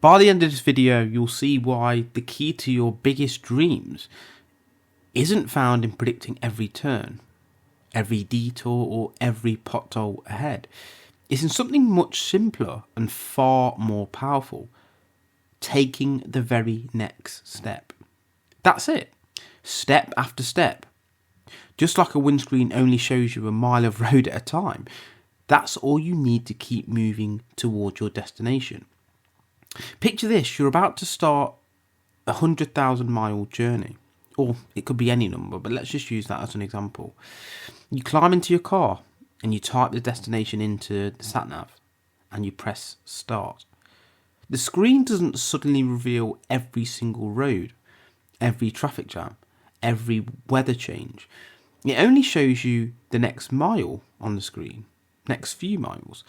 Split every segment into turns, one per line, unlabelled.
By the end of this video, you'll see why the key to your biggest dreams isn't found in predicting every turn, every detour, or every pothole ahead. It's in something much simpler and far more powerful: taking the very next step. That's it. Step after step. Just like a windscreen only shows you a mile of road at a time, that's all you need to keep moving towards your destination. Picture this: you're about to start a 100,000-mile journey, or it could be any number, but let's just use that as an example. You climb into your car and you type the destination into the satnav and you press start. The screen doesn't suddenly reveal every single road, every traffic jam, every weather change. It only shows you the next mile on the screen, next few miles,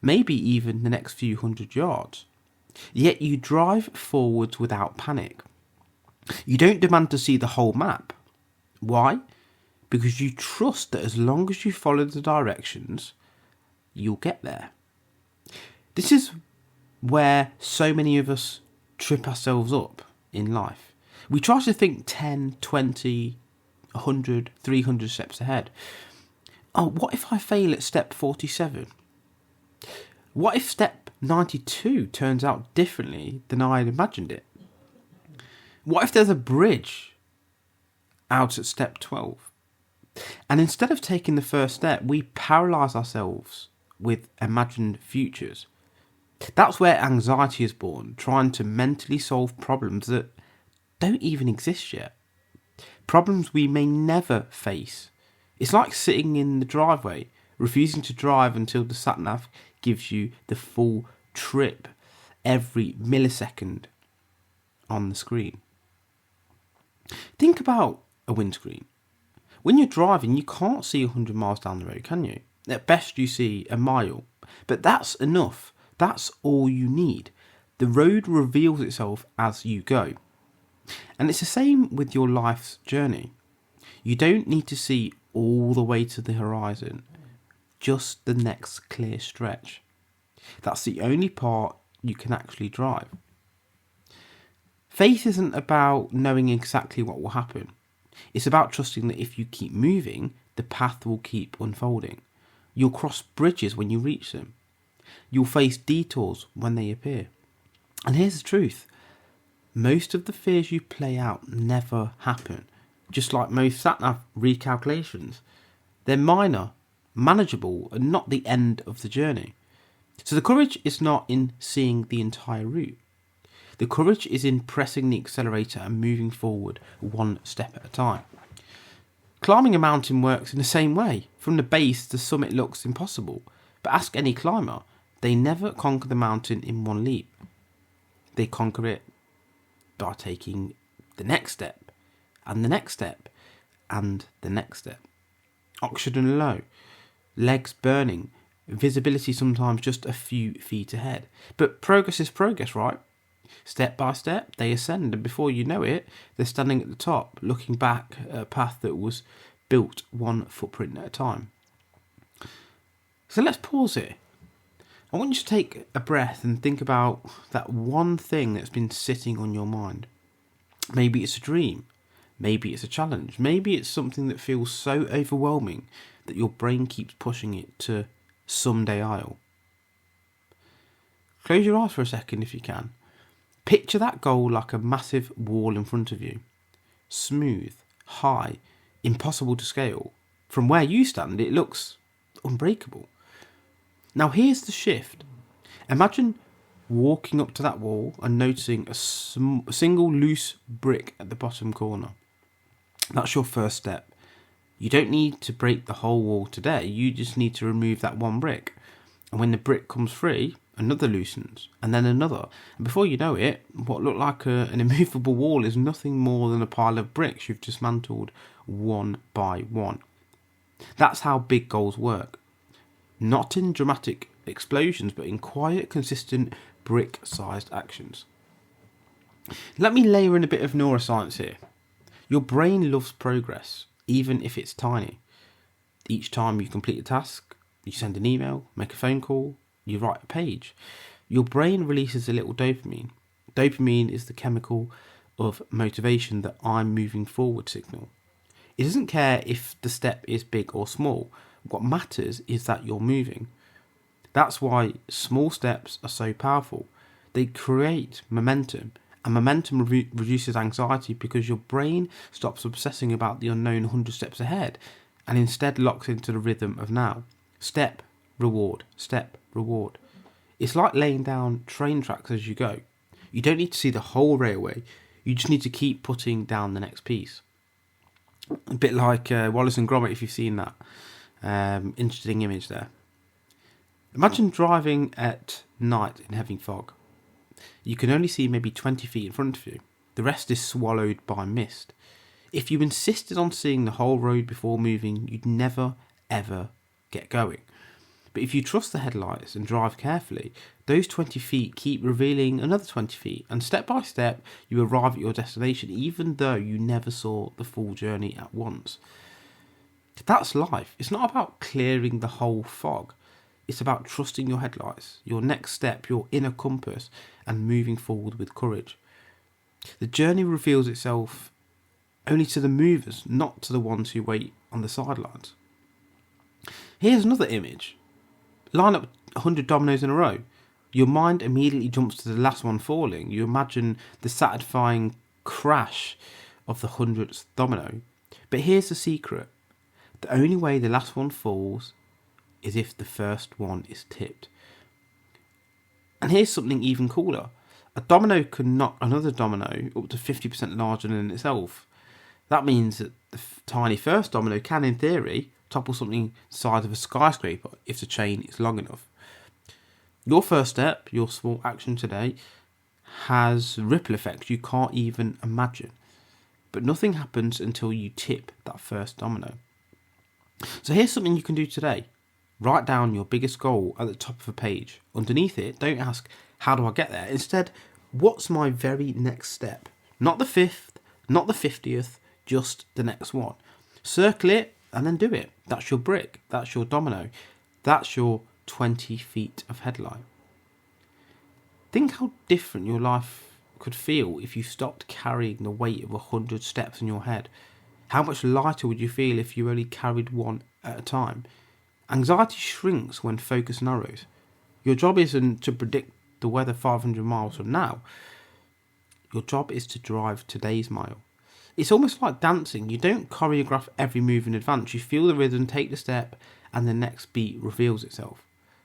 maybe even the next few hundred yards. Yet you drive forwards without panic. You don't demand to see the whole map. Why? Because you trust that as long as you follow the directions, you'll get there. This is where so many of us trip ourselves up in life. We try to think 10, 20, 100, 300 steps ahead. Oh, what if I fail at step 47? What if step 92 turns out differently than I had imagined it? What if there's a bridge out at step 12? And instead of taking the first step, we paralyse ourselves with imagined futures. That's where anxiety is born, trying to mentally solve problems that don't even exist yet. Problems we may never face. It's like sitting in the driveway, refusing to drive until the satnav gives you the full trip every millisecond on the screen. Think about a windscreen. When you're driving, you can't see 100 miles down the road, can you? At best, you see a mile. But that's enough. That's all you need. The road reveals itself as you go. And it's the same with your life's journey. You don't need to see all the way to the horizon, just the next clear stretch. That's the only part you can actually drive. Faith isn't about knowing exactly what will happen. It's about trusting that if you keep moving, the path will keep unfolding. You'll cross bridges when you reach them. You'll face detours when they appear. And here's the truth. Most of the fears you play out never happen. Just like most satnav recalculations. They're minor, manageable, and not the end of the journey. So the courage is not in seeing the entire route. The courage is in pressing the accelerator and moving forward one step at a time. Climbing a mountain works in the same way. From the base, the summit looks impossible. But ask any climber, they never conquer the mountain in one leap. They conquer it by taking the next step, and the next step, and the next step. Oxygen low, legs burning, visibility sometimes just a few feet ahead. But progress is progress, right? Step by step, they ascend, and before you know it, they're standing at the top, looking back at a path that was built one footprint at a time. So let's pause here. I want you to take a breath and think about that one thing that's been sitting on your mind. Maybe it's a dream. Maybe it's a challenge. Maybe it's something that feels so overwhelming that your brain keeps pushing it to someday I'll. Close your eyes for a second if you can. Picture that goal like a massive wall in front of you. Smooth, high, impossible to scale. From where you stand, it looks unbreakable. Now here's the shift. Imagine walking up to that wall and noticing a single loose brick at the bottom corner. That's your first step. You don't need to break the whole wall today. You just need to remove that one brick. And when the brick comes free, another loosens, and then another. And before you know it, what looked like an immovable wall is nothing more than a pile of bricks you've dismantled one by one. That's how big goals work. Not in dramatic explosions, but in quiet, consistent, brick-sized actions. Let me layer in a bit of neuroscience here. Your brain loves progress, even if it's tiny. Each time you complete a task, you send an email, make a phone call, you write a page. your brain releases a little dopamine. Dopamine is the chemical of motivation, that I'm moving forward signal. It doesn't care if the step is big or small. What matters is that you're moving. That's why small steps are so powerful. They create momentum, and momentum reduces anxiety because your brain stops obsessing about the unknown 100 steps ahead and instead locks into the rhythm of now. Step, reward, step, reward. It's like laying down train tracks as you go. You don't need to see the whole railway. You just need to keep putting down the next piece. A bit like Wallace and Gromit, if you've seen that. Interesting image there. Imagine driving at night in heavy fog. You can only see maybe 20 feet in front of you. The rest is swallowed by mist. If you insisted on seeing the whole road before moving, you'd never, ever get going. But if you trust the headlights and drive carefully, those 20 feet keep revealing another 20 feet, and step by step you arrive at your destination, even though you never saw the full journey at once. That's life. It's not about clearing the whole fog. It's about trusting your headlights, your next step, your inner compass, and moving forward with courage. The journey reveals itself only to the movers, not to the ones who wait on the sidelines. Here's another image. Line up 100 dominoes in a row. Your mind immediately jumps to the last one falling. You imagine the satisfying crash of the 100th domino. But here's the secret. The only way the last one falls is if the first one is tipped. And here's something even cooler. A domino can knock another domino up to 50% larger than itself. That means that the tiny first domino can, in theory, topple something the size of a skyscraper if the chain is long enough. Your first step, your small action today, has ripple effects you can't even imagine. But nothing happens until you tip that first domino. So here's something you can do today. Write down your biggest goal at the top of a page. Underneath it, don't ask, how do I get there? Instead, what's my very next step? Not the 5th, not the 50th, just the next one. Circle it and then do it. That's your brick. That's your domino. That's your 20 feet of headlight. Think how different your life could feel if you stopped carrying the weight of 100 steps in your head. How much lighter would you feel if you only carried one at a time? Anxiety shrinks when focus narrows. Your job isn't to predict the weather 500 miles from now. Your job is to drive today's mile. It's almost like dancing. You don't choreograph every move in advance. You feel the rhythm, take the step, and the next beat reveals itself.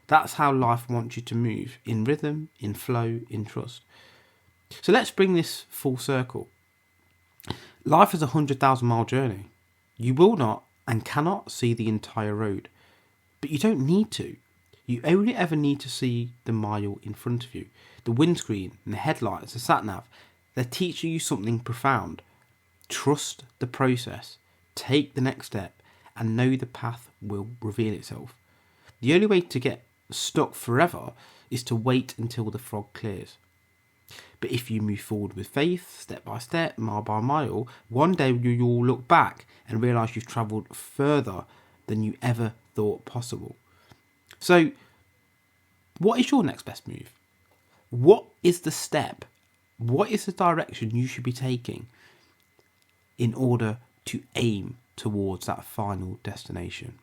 That's how life wants you to move, in rhythm, in flow, in trust. So let's bring this full circle. Life is a 100,000 mile journey. You will not and cannot see the entire road, but you don't need to. You only ever need to see the mile in front of you. The windscreen and the headlights, the satnav, they're teaching you something profound. Trust the process, take the next step, and know the path will reveal itself. The only way to get stuck forever is to wait until the fog clears. But if you move forward with faith, step by step, mile by mile, one day you'll look back and realise you've travelled further than you ever thought possible. So, what is your next best move? What is the step? What is the direction you should be taking in order to aim towards that final destination?